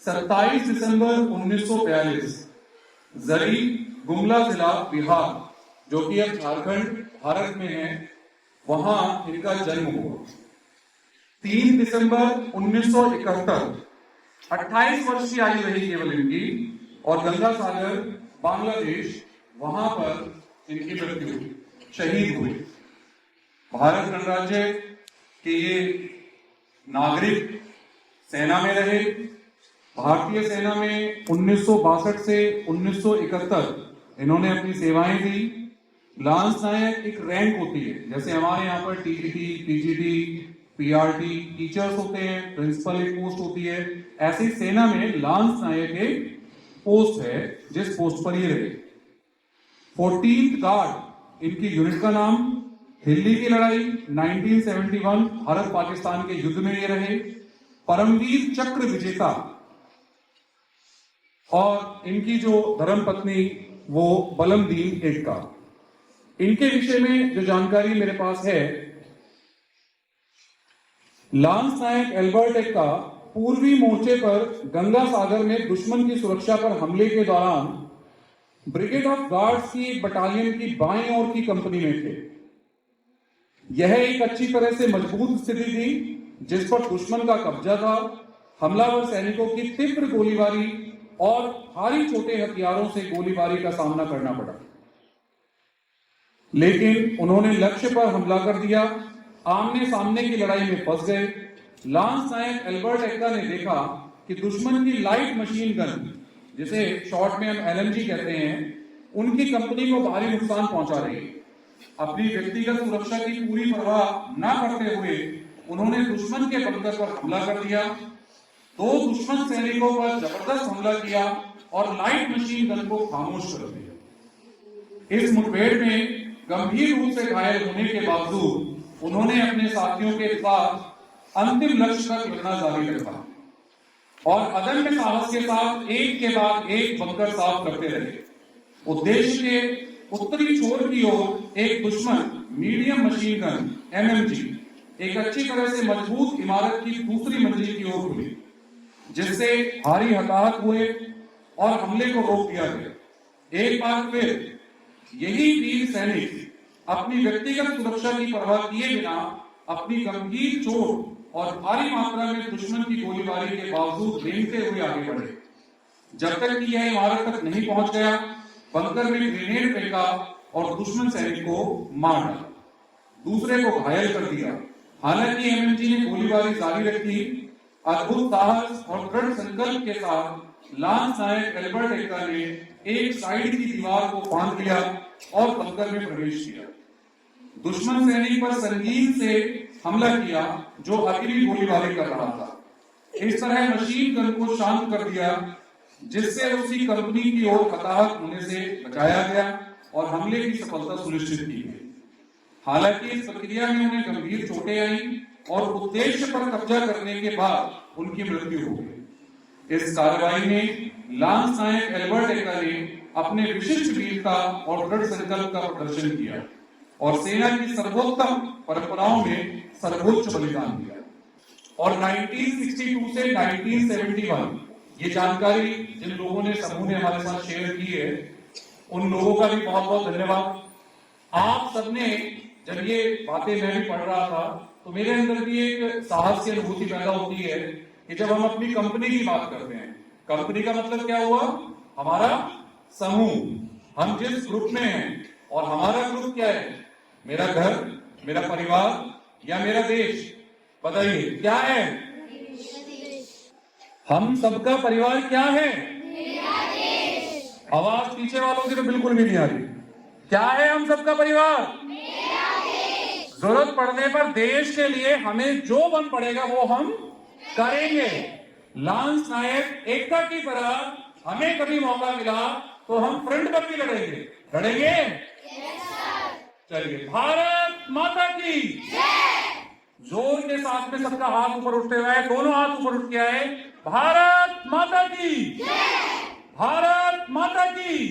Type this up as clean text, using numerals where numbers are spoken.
27 दिसंबर 1942 जरी गुमला जिला बिहार, जो कि अब झारखंड भारत में है, वहां इनका जन्म हुआ। 3 दिसंबर 1971 28 वर्ष की आयु रही केवल इनकी, और गंगा सागर बांग्लादेश, वहां पर इनकी मृत्यु हुई, शहीद हुए। भारत गणराज्य के ये नागरिक सेना में रहे। भारतीय सेना में 1962 से 1971 इन्होंने अपनी सेवाएं दी। लांस नायक एक रैंक होती है, जैसे हमारे यहाँ पर टीजीटी, पीजीटी, पीआरटी टीचर्स होते हैं, प्रिंसिपल एक पोस्ट होती है, ऐसी सेना में लांस नायक एक पोस्ट है जिस पोस्ट पर ये रहे। 14th गार्ड इनकी यूनिट का नाम। दिल्ली की लड़ाई 1971 भारत पाकिस्तान के युद्ध में ये रहे। परमवीर चक्र विजेता, और इनकी जो धर्मपत्नी वो बलमदीन एक्का। इनके विषय में जो जानकारी मेरे पास है, लांस नायक एल्बर्ट एक्का पूर्वी मोर्चे पर गंगा सागर में दुश्मन की सुरक्षा पर हमले के दौरान ब्रिगेड ऑफ गार्ड्स की एक बटालियन की बाएं ओर की कंपनी में थे। यह एक अच्छी तरह से मजबूत स्थिति थी जिस पर दुश्मन का कब्जा था। हमलावर सैनिकों की तीव्र गोलीबारी और भारी छोटे हथियारों से गोलीबारी का सामना करना पड़ा, लेकिन उन्होंने लक्ष्य पर हमला कर दिया। आमने सामने की लड़ाई में फंस गए। लांस नायक एल्बर्ट एक्का ने देखा कि दुश्मन की लाइट मशीन गन, जिसे शॉर्ट में हम एलएमजी कहते हैं, उनकी कंपनी को भारी नुकसान पहुंचा रही है। अपनी व्यक्तिगत सुरक्षा की पूरी परवाह न करते हुए उन्होंने दुश्मन के बंकर पर हमला कर दिया। 2 दुश्मन सैनिकों पर जबरदस्त हमला किया और लाइट मशीन गन को खामोश कर दिया। इस मुठभेड़ में गंभीर रूप से घायल होने के बावजूद उन्होंने अपने साथियों के साथ अंतिम लक्ष्य तक लड़ना जारी रखा और अदम्य साहस के साथ एक के बाद एक बंकर साफ करते रहे। उद्देश्य के उत्तरी छोर की ओर एक दुश्मन मीडियम मशीन गन एमएमजी एक अच्छी तरह से मजबूत इमारत की दूसरी मंजिल की ओर खुली, जिससे भारी हताहत हुए और हमले को रोक दिया गया। एक बार फिर यही वीर सैनिक अपनी व्यक्तिगत सुरक्षा की परवाह किए बिना अपनी गंभीर चोट और भारी मात्रा में दुश्मन की गोलीबारी के बावजूद रेंगते हुए आगे बढ़े। जब तक कि यह इमारत तक नहीं पहुंच गया, बंकर में ग्रेनेड फेंका और दुश्मन सैनिक को मार डाला, दूसरे को घायल कर दिया। हालांकि एमएमजी ने गोलीबारी जारी रखी। अद्भुत साहस और दृढ़ संकल्प के साथ लांस नायक एल्बर्ट एक्का ने एक साइड की दीवार को फांद लिया और बंकर में प्रवेश किया। दुश्मन सैनिक पर संगीन से हमला किया जो अकेली गोलीबारी कर रहा था। इस तरह मशीन गन को शांत कर दिया, जिससे उसी कंपनी की ओर हताहत होने से बचाया गया और हमले की सफलता सुनिश्चित की गई। हालांकि इस प्रक्रिया में उन्हें गंभीर चोटें आई और उद्देश्य पर कब्जा करने के बाद उनकी मृत्यु हो गई। इस कार्रवाई में लांस नायक एल्बर्ट एक्का ने अपने विशिष्ट वीरता और दृढ़ संकल्प का प्रदर्शन किया और सेना की सर्वोत्तम परंपराओं में सर्वोच्च बलिदान दिया। और 1962 से 1971 ये जानकारी जिन लोगों ने समूह ने हमारे साथ शेयर की है, उन लोगों का भी बहुत बहुत धन्यवाद। आप सबने, जब ये बातें मैं भी पढ़ रहा था तो मेरे अंदर भी एक साहस की अनुभूति पैदा होती है कि जब हम अपनी कंपनी की बात करते हैं, कंपनी का मतलब क्या हुआ? हमारा समूह, हम जिस ग्रुप में हैं, और हमारा ग्रुप क्या है? मेरा घर, मेरा परिवार या मेरा देश? बताइए क्या है? हम सबका परिवार क्या है? आवाज पीछे वालों की तो बिल्कुल भी नहीं आ रही। क्या है हम सबका परिवार? जरूरत पड़ने पर देश के लिए हमें जो बन पड़ेगा वो हम करेंगे। लांस नायक एक्का की तरह हमें कभी मौका मिला तो हम फ्रंट पर भी लड़ेंगे। लड़ेंगे? चलिए, भारत माता की जोर के साथ में सबका हाथ ऊपर उठते हुए, दोनों हाथ ऊपर उठ के आए। भारत माता की, भारत माता की।